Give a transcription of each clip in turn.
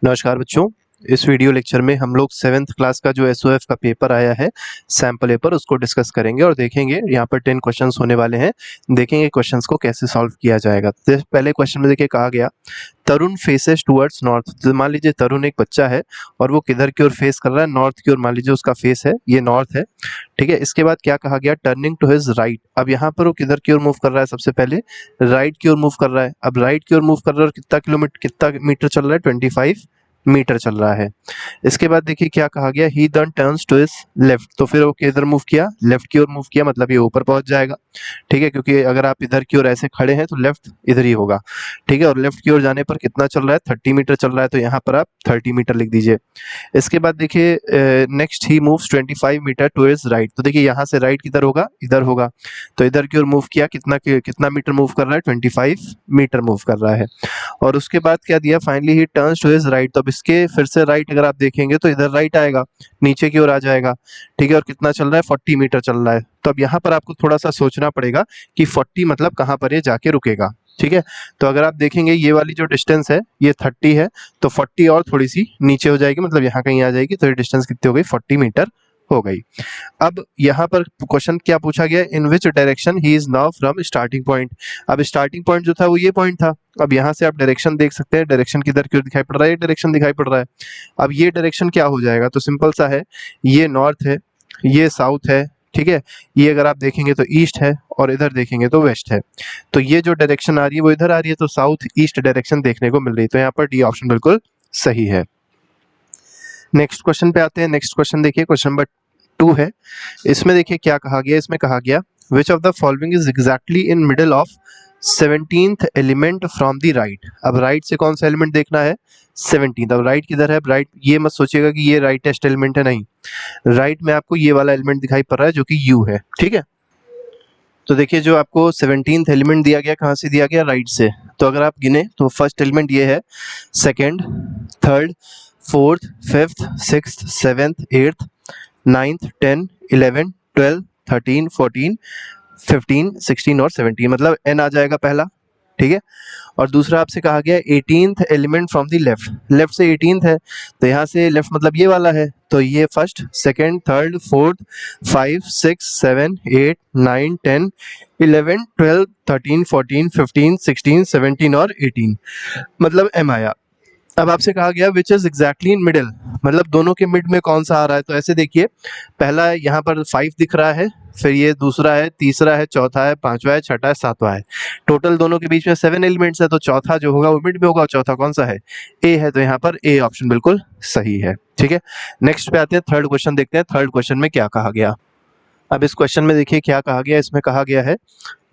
नमस्कार बच्चों। इस वीडियो लेक्चर में हम लोग 7th क्लास का जो एसओएफ का पेपर आया है, सैम्पल पेपर, उसको डिस्कस करेंगे और देखेंगे। यहाँ पर 10 क्वेश्चंस होने वाले हैं, देखेंगे क्वेश्चंस को कैसे सॉल्व किया जाएगा। तो पहले क्वेश्चन में देखिए कहा गया तरुण फेसेस टुवर्ड्स नॉर्थ। तो मान लीजिए तरुण एक बच्चा है और वो किधर की ओर फेस कर रहा है, नॉर्थ की ओर। मान लीजिए उसका फेस है, ये नॉर्थ है, ठीक है। इसके बाद क्या कहा गया, टर्निंग टू हिज राइट। अब यहाँ पर वो किधर की ओर मूव कर रहा है, सबसे पहले राइट की ओर मूव कर रहा है। अब राइट की ओर मूव कर रहा है और कितना मीटर चल रहा है, 25 मीटर चल रहा है। इसके बाद देखिए क्या कहा गया, he then turns to his left. तो फिर वो किधर मूव किया, लेफ्ट की ओर मूव किया, मतलब ये ऊपर पहुंच जाएगा, ठीक है। क्योंकि अगर आप इधर की ओर ऐसे खड़े हैं तो लेफ्ट इधर ही होगा, ठीक है। और लेफ्ट की ओर जाने पर कितना चल रहा है, 30 मीटर चल रहा है, तो यहाँ पर आप 30 मीटर लिख दीजिए। इसके बाद देखिए next he moves 25 metre to his right. तो देखिए यहाँ से राइट किधर होगा, इधर होगा, तो इधर की ओर मूव किया, कितना मीटर मूव कर रहा है, 25 मीटर मूव कर रहा है। और उसके बाद क्या दिया, finally he turns to his right. तो अब इसके फिर से राइट अगर आप देखेंगे तो इधर राइट आएगा, नीचे की ओर आ जाएगा, ठीक है। और कितना चल रहा है, 40 मीटर चल रहा है। तो अब यहाँ पर आपको थोड़ा सा सोचना पड़ेगा कि 40 मतलब कहाँ पर ये जाके रुकेगा, ठीक है। तो अगर आप देखेंगे ये वाली जो डिस्टेंस है ये 30 है, तो 40 और थोड़ी सी नीचे हो जाएगी, मतलब यहाँ कहीं आ जाएगी, तो ये डिस्टेंस कितनी हो गई, 40 मीटर हो गई। अब यहाँ पर क्वेश्चन क्या पूछा गया, in which direction he is now from starting point. अब स्टार्टिंग पॉइंट जो था वो ये पॉइंट था। अब यहाँ से आप डायरेक्शन देख सकते हैं, डायरेक्शन किधर की ओर दिखाई पड़ रहा है, ये डायरेक्शन दिखाई पड़ रहा है। अब ये डायरेक्शन क्या हो जाएगा, तो सिंपल सा है, ये नॉर्थ है, ये साउथ है, ठीक है। ये अगर आप देखेंगे तो ईस्ट है और इधर देखेंगे तो वेस्ट है। तो ये जो डायरेक्शन आ रही है वो इधर आ रही है, तो साउथ ईस्ट डायरेक्शन देखने को मिल रही है। तो यहाँ पर डी ऑप्शन बिल्कुल सही है। नेक्स्ट क्वेश्चन पे आते हैं। नेक्स्ट क्वेश्चन देखिए, क्वेश्चन नंबर 2 है। इसमें देखिए क्या कहा गया, इसमें कहा गया which of the following is exactly in middle of 17th element from the right. अब राइट से कौन सा एलिमेंट देखना है, 17th। अब राइट किधर है, राइट ये मत सोचिएगा कि ये राइटेस्ट एलिमेंट है, नहीं। राइट में आपको ये वाला एलिमेंट दिखाई पड़ रहा है जो कि यू है, ठीक है। तो देखिए जो आपको 17th एलिमेंट दिया गया, कहाँ से दिया गया, राइट से। तो अगर आप गिने तो फर्स्ट एलिमेंट ये है, second, third, fourth, fifth, sixth, seventh, eighth, ninth, 10, 11, 12, 13, 14, 15, 16 और 17, मतलब एन आ जाएगा पहला, ठीक है। और दूसरा आपसे कहा गया 18th element from the left. Left से 18th है, तो यहाँ से लेफ्ट मतलब ये वाला है, तो ये फर्स्ट, सेकंड, थर्ड, फोर्थ, 5, 6, 7, 8, 9, 10, 11, 12, 13, 14, 15, 16, 17 और 18, मतलब एम आया। अब आपसे कहा गया which is exactly in middle, मतलब दोनों के मिड में कौन सा आ रहा है। तो ऐसे देखिए, पहला यहाँ पर 5 दिख रहा है, फिर ये दूसरा है, तीसरा है, चौथा है, पांचवा है, छठा है, सातवां है। टोटल दोनों के बीच में 7 एलिमेंट्स है, तो चौथा जो होगा वो मिड में होगा, और चौथा कौन सा है, ए है। तो यहाँ पर ए ऑप्शन बिल्कुल सही है, ठीक है। नेक्स्ट पे आते हैं, थर्ड क्वेश्चन देखते हैं। थर्ड क्वेश्चन में क्या कहा गया। अब इस क्वेश्चन में देखिए क्या कहा गया, इसमें कहा गया है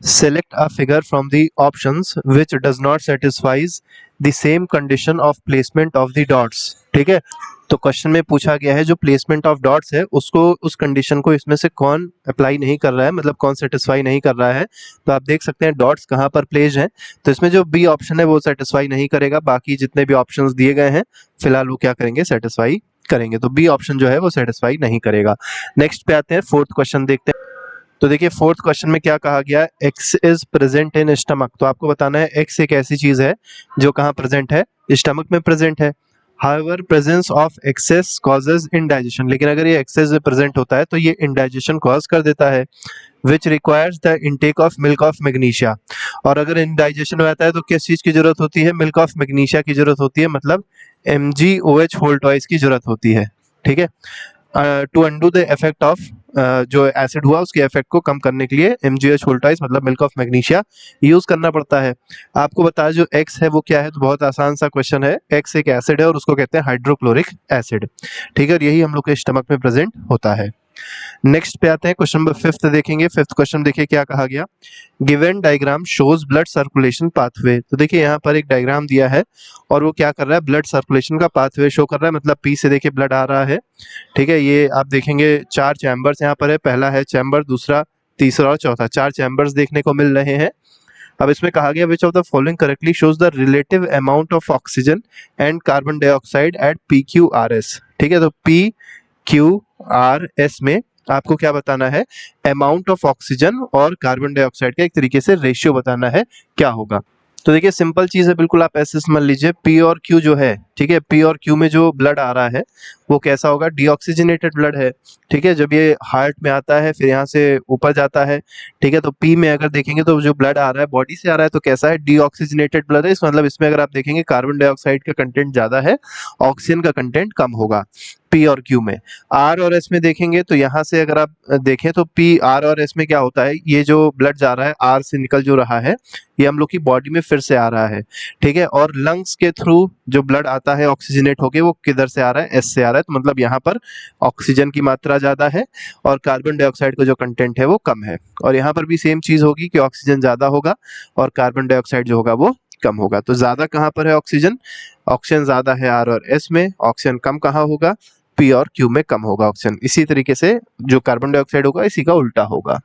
select a figure from the options which does not satisfies the same condition of placement of the dots, ठीक है। तो क्वेश्चन में पूछा गया है जो प्लेसमेंट ऑफ डॉट्स है उसको, उस कंडीशन को इसमें से कौन अप्लाई नहीं कर रहा है, मतलब कौन सेटिस्फाई नहीं कर रहा है। तो आप देख सकते हैं डॉट्स कहाँ पर प्लेस्ड हैं, तो इसमें जो बी ऑप्शन है वो सेटिस्फाई नहीं करेगा, बाकी जितने भी ऑप्शंस दिए गए हैं फिलहाल वो क्या करेंगे, सेटिस्फाई करेंगे। तो बी ऑप्शन जो है वो सेटिस्फाई नहीं करेगा। नेक्स्ट पे आते हैं, फोर्थ क्वेश्चन देखते हैं। तो देखिए फोर्थ क्वेश्चन में क्या कहा गया, x is present in stomach. तो आपको बताना है एक्स एक ऐसी चीज है जो कहाँ प्रेजेंट है, स्टमक में प्रेजेंट है। However presence of excess causes indigestion, लेकिन अगर ये एक्सेस में प्रेजेंट होता है तो ये इंडाइजेशन कॉज कर देता है। Which requires the intake of milk of magnesia. और अगर इंडाइजेशन हो जाता है तो किस चीज की जरूरत होती है, मिल्क ऑफ मैग्नीशिया की जरूरत होती है, मतलब MgOH होल टॉइस की जरूरत होती है, ठीक है। To undo the effect of, जो एसिड हुआ उसके इफेक्ट को कम करने के लिए MgOH वोल्टाइज मतलब मिल्क ऑफ मैग्नीशिया यूज करना पड़ता है। आपको बताया जो X है वो क्या है, तो बहुत आसान सा क्वेश्चन है। X एक एसिड है और उसको कहते हैं हाइड्रोक्लोरिक एसिड, ठीक है। और यही हम लोग के स्टमक में प्रेजेंट होता है। नेक्स्ट पे आते हैं, क्वेश्चन नंबर 5 देखेंगे। 5th क्वेश्चन देखिए क्या कहा गया, given diagram shows blood circulation pathway. तो देखिए यहाँ पर एक डायग्राम दिया है और वो क्या कर रहा है, ब्लड सर्कुलेशन का पाथवे शो कर रहा है, मतलब पी से देखिए ब्लड आ रहा है, ठीक है। ये आप देखेंगे 4 चैम्बर्स यहाँ पर है, पहला है चैम्बर, दूसरा, तीसरा और चौथा, 4 चैम्बर्स देखने को मिल रहे हैं। अब इसमें कहा गया which of the following correctly shows the relative amount of oxygen and carbon dioxide eight PQRS, ठीक है। तो PQRS में आपको क्या बताना है, अमाउंट ऑफ ऑक्सीजन और कार्बन डाइऑक्साइड का एक तरीके से रेशियो बताना है, क्या होगा। तो देखिए सिंपल चीज है बिल्कुल, आप ऐसे समझ लीजिए पी और क्यू जो है, ठीक है, पी और क्यू में जो ब्लड आ रहा है वो कैसा होगा, डीऑक्सीजनेटेड ब्लड है, ठीक है। जब ये हार्ट में आता है फिर यहाँ से ऊपर जाता है, ठीक है। तो पी में अगर देखेंगे तो जो ब्लड आ रहा है बॉडी से आ रहा है तो कैसा है, डीऑक्सीजनेटेड ब्लड है। इस मतलब इसमें अगर आप देखेंगे कार्बन डाइऑक्साइड का कंटेंट ज्यादा है, ऑक्सीजन का कंटेंट कम होगा पी और क्यू में। आर और एस में देखेंगे तो यहाँ से अगर आप देखें तो पी आर और एस में क्या होता है, ये जो ब्लड जा रहा है आर से निकल जो रहा है ये हम लोग की बॉडी में फिर से आ रहा है, ठीक है। और लंग्स के थ्रू जो ब्लड आता है ऑक्सीजनेट होके वो किधर से आ रहा है, एस से आ रहा है। तो मतलब यहाँ पर ऑक्सीजन की मात्रा ज्यादा है और कार्बन डाइऑक्साइड का जो कंटेंट है वो कम है। और यहाँ पर भी सेम चीज होगी कि ऑक्सीजन ज्यादा होगा और कार्बन डाइऑक्साइड जो होगा वो कम होगा। तो ज्यादा कहाँ पर है ऑक्सीजन, ऑक्सीजन ज्यादा है आर और एस में, ऑक्सीजन कम कहाँ होगा, पी और क्यू में कम होगा ऑक्सीजन। इसी तरीके से जो कार्बन डाइऑक्साइड होगा इसी का उल्टा होगा।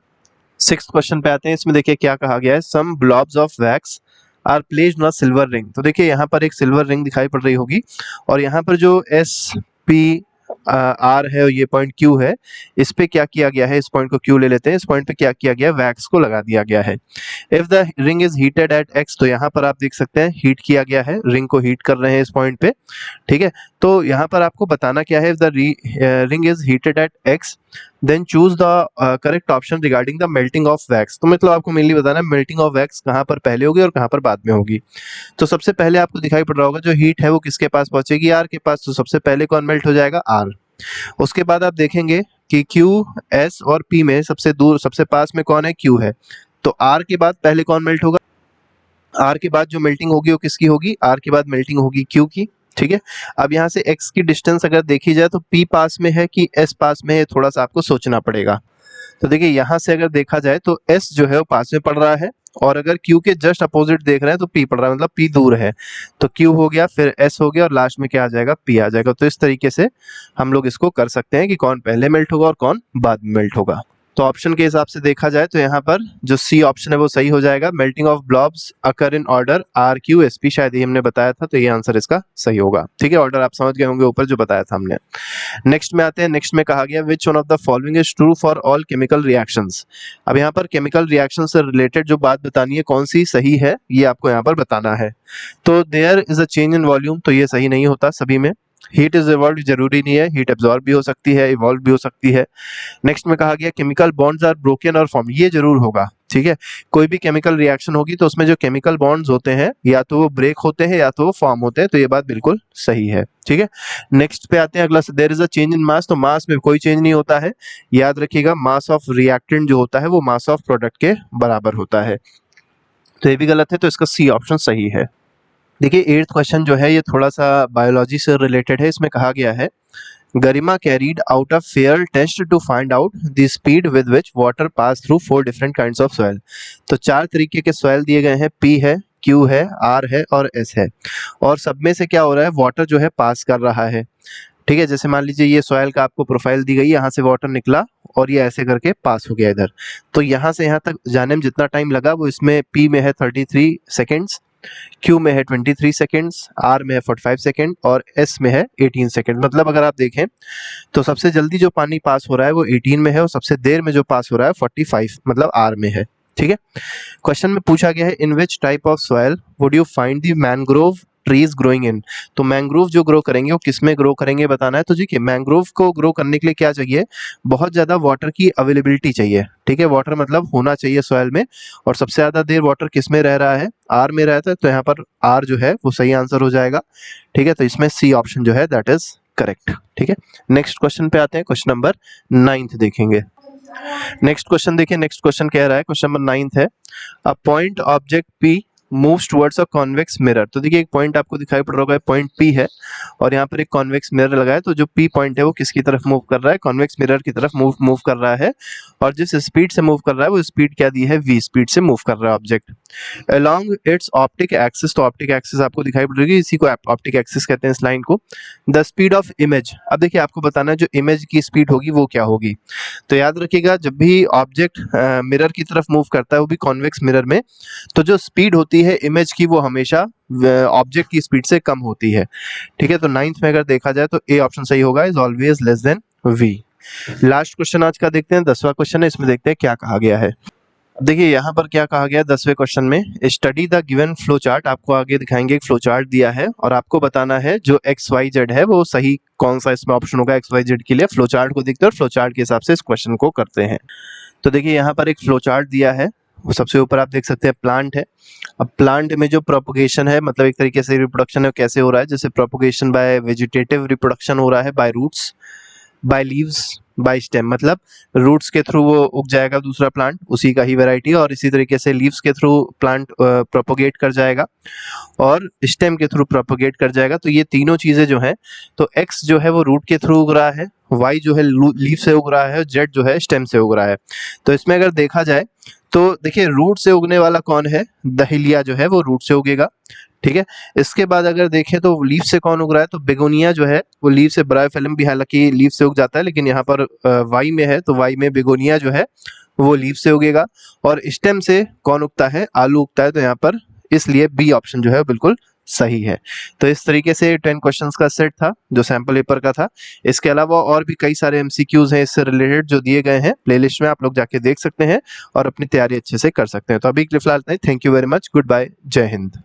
6th क्वेश्चन पे आते हैं, इसमें देखिए क्या कहा गया है, some blobs of wax are placed on a silver ring. तो देखिए यहाँ पर एक सिल्वर रिंग दिखाई पड़ रही होगी और यहाँ पर जो एस पी आर है और ये पॉइंट क्यू है, इस पे क्या किया गया है, इस पॉइंट को क्यू ले लेते हैं, इस पॉइंट पे क्या किया गया है, वैक्स को लगा दिया गया है। If the ring is heated at x, तो यहाँ पर आप देख सकते हैं हीट किया गया है, रिंग को हीट कर रहे हैं इस पॉइंट पे, ठीक है। तो यहाँ पर आपको बताना क्या है, if the ring is heated at x then choose the correct option regarding the melting of wax. तो मतलब आपको मेनली बताना है मेल्टिंग ऑफ वैक्स कहाँ पर पहले होगी और कहाँ पर बाद में होगी। तो सबसे पहले आपको दिखाई पड़ रहा होगा जो हीट है वो किसके पास पहुंचेगी, आर के पास। तो सबसे पहले कौन मेल्ट हो जाएगा, आर। उसके बाद आप देखेंगे कि क्यू एस और पी में सबसे दूर सबसे पास में कौन है, क्यू है। तो आर के बाद पहले कौन मेल्ट होगा, आर के बाद जो मेल्टिंग होगी वो किसकी होगी, आर के बाद मेल्टिंग होगी क्यू की, ठीक है। अब यहाँ से x की डिस्टेंस अगर देखी जाए तो p पास में है कि s पास में है, थोड़ा सा आपको सोचना पड़ेगा। तो देखिए यहाँ से अगर देखा जाए तो s जो है वो पास में पड़ रहा है और अगर q के जस्ट अपोजिट देख रहे हैं तो p पड़ रहा है, मतलब p दूर है। तो q हो गया, फिर s हो गया और लास्ट में क्या आ जाएगा, p आ जाएगा। तो इस तरीके से हम लोग इसको कर सकते हैं कि कौन पहले मेल्ट होगा और कौन बाद में मेल्ट होगा। तो ऑप्शन के हिसाब से देखा जाए तो यहाँ पर जो सी ऑप्शन है वो सही हो जाएगा। Melting of blobs occur in order R Q S P, शायद ये हमने बताया था, तो ये आंसर इसका सही होगा, ठीक है। ऑर्डर आप समझ गए होंगे ऊपर जो बताया था हमने। नेक्स्ट में आते हैं, नेक्स्ट में कहा गया which one of the following is true for all chemical reactions. अब यहाँ पर केमिकल रिएक्शन से रिलेटेड जो बात बतानी है कौन सी सही है ये आपको यहाँ पर बताना है। तो there is a change in volume, तो ये सही नहीं होता सभी में। हीट इज इवॉल्व, जरूरी नहीं है, हीट एब्जॉर्ब भी हो सकती है, इवॉल्व भी हो सकती है। नेक्स्ट में कहा गया केमिकल बॉन्ड्स आर ब्रोकन और फॉर्म, ये जरूर होगा, ठीक है। कोई भी केमिकल रिएक्शन होगी तो उसमें जो केमिकल बॉन्ड्स होते हैं या तो वो ब्रेक होते हैं या तो वो फॉर्म होते हैं, तो ये बात बिल्कुल सही है, ठीक है। नेक्स्ट पे आते हैं अगला, there is a change in mass, तो मास में कोई चेंज नहीं होता है, याद रखिएगा। मास ऑफ रिएक्टेंट जो होता है वो मास ऑफ प्रोडक्ट के बराबर होता है, तो ये भी गलत है, तो इसका सी ऑप्शन सही है। देखिए 8th क्वेश्चन जो है ये थोड़ा सा बायोलॉजी से रिलेटेड है। इसमें कहा गया है Garima carried out a fair test to find out the speed with which water pass through 4 different kinds of soil. तो 4 तरीके के सॉइल दिए गए हैं, पी है, क्यू है, आर है और एस है, और सब में से क्या हो रहा है, वाटर जो है पास कर रहा है, ठीक है। जैसे मान लीजिए ये सॉइल का आपको प्रोफाइल दी गई, यहाँ से वाटर निकला और ये ऐसे करके पास हो गया इधर। तो यहाँ से यहाँ तक जाने में जितना टाइम लगा वो इसमें पी में है 33 सेकेंड्स, क्यू में है 23 सेकेंड्स, आर में है 45 सेकेंड और एस में है 18 सेकेंड। मतलब अगर आप देखें तो सबसे जल्दी जो पानी पास हो रहा है वो 18 में है और सबसे देर में जो पास हो रहा है 45 मतलब आर में है, ठीक है। क्वेश्चन में पूछा गया है in which type of soil would you find the mangrove trees growing in. तो मैंग्रोव जो ग्रो करेंगे वो किस में ग्रो करेंगे बताना है। तो देखिए मैंग्रोव को ग्रो करने के लिए क्या चाहिए, बहुत ज्यादा वाटर की अवेलेबिलिटी चाहिए, ठीक है। वाटर मतलब होना चाहिए सॉइल में, और सबसे ज्यादा देर वाटर किस में रह रहा है, आर में रहता है, तो यहाँ पर आर जो है वो सही आंसर हो जाएगा, ठीक है। तो इसमें सी ऑप्शन जो है दैट इज करेक्ट, ठीक है। नेक्स्ट क्वेश्चन पे आते हैं, क्वेश्चन नंबर 9th देखेंगे। नेक्स्ट क्वेश्चन देखिए, नेक्स्ट क्वेश्चन कह रहा है, क्वेश्चन नंबर 9th है, a point object P moves towards a convex mirror. तो देखिए एक पॉइंट आपको दिखाई पड़ रहा होगा, पॉइंट पी है और यहाँ पर एक कॉन्वेक्स मिरर लगा है। तो जो पी पॉइंट है वो किसकी तरफ मूव कर रहा है, कॉन्वेक्स मिरर की तरफ मूव कर रहा है, और जिस स्पीड से मूव कर रहा है वो स्पीड क्या दी है, वी स्पीड से मूव कर रहा है object along it's optic axis. तो ऑप्टिक एक्सिस आपको दिखाई पड़ रही है, इसी को ऑप्टिक एक्सिस कहते हैं इस लाइन को। द स्पीड ऑफ इमेज, अब देखिए आपको बताना है जो इमेज की स्पीड होगी वो क्या होगी। तो याद रखिएगा जब भी ऑब्जेक्ट मिरर की तरफ मूव करता है वो भी कॉन्वेक्स मिरर में, तो जो स्पीड होती है इमेज की वो हमेशा ऑब्जेक्ट की स्पीड से कम होती है, ठीक है। तो 9th में अगर देखा जाए तो ए ऑप्शन सही होगा, is always less than V. Last question आज का देखते हैं, 10वां क्वेश्चन है, इसमें देखते हैं क्या कहा गया है। देखिए यहाँ पर क्या कहा गया 10वें क्वेश्चन में, study the given flow chart. आपको आगे दिखाएंगे एक फ्लो चार्ट दिया है और आपको बताना है जो एक्स वाई जेड है वो सही कौन सा इसमें ऑप्शन होगा एक्स वाई जेड के लिए। फ्लो चार्ट को देखते हैं और फ्लो चार्ट के हिसाब से इस क्वेश्चन को करते हैं। तो देखिए यहाँ पर एक फ्लो चार्ट दिया है, वो सबसे ऊपर आप देख सकते हैं प्लांट है। अब प्लांट में जो प्रोपोगेशन है, मतलब एक तरीके से रिप्रोडक्शन है, कैसे हो रहा है, जैसे प्रोपोगेशन बाय वेजिटेटिव रिप्रोडक्शन हो रहा है, by roots, by leaves, by stem, मतलब रूट्स के थ्रू वो उग जाएगा दूसरा प्लांट, उसी का ही वैरायटी, और इसी तरीके से लीव्स के थ्रू प्लांट प्रोपोगेट कर जाएगा और स्टेम के थ्रू प्रोपोगेट कर जाएगा। तो ये तीनों चीजें जो हैं, तो एक्स जो है वो रूट के थ्रू उग रहा है, वाई जो है लीव से उग रहा है, जेड जो है स्टेम से उग रहा है। तो इसमें अगर देखा जाए तो देखिए रूट से उगने वाला कौन है, दहिलिया जो है वो रूट से उगेगा, ठीक है। इसके बाद अगर देखें तो लीफ से कौन उग रहा है, तो बेगोनिया जो है वो लीफ से, ब्रायोफिल्म भी हालांकि लीफ से उग जाता है, लेकिन यहाँ पर वाई में है तो वाई में बेगोनिया जो है वो लीफ से उगेगा। और स्टेम से कौन उगता है, आलू उगता है, तो यहाँ पर इसलिए बी ऑप्शन जो है बिल्कुल सही है। तो इस तरीके से 10 क्वेश्चंस का सेट था जो सैंपल पेपर का था। इसके अलावा और भी कई सारे एमसीक्यूज हैं इससे रिलेटेड जो दिए गए हैं प्लेलिस्ट में, आप लोग जाके देख सकते हैं और अपनी तैयारी अच्छे से कर सकते हैं। तो अभी के लिए फिलहाल thank you very much, good bye, जय हिंद।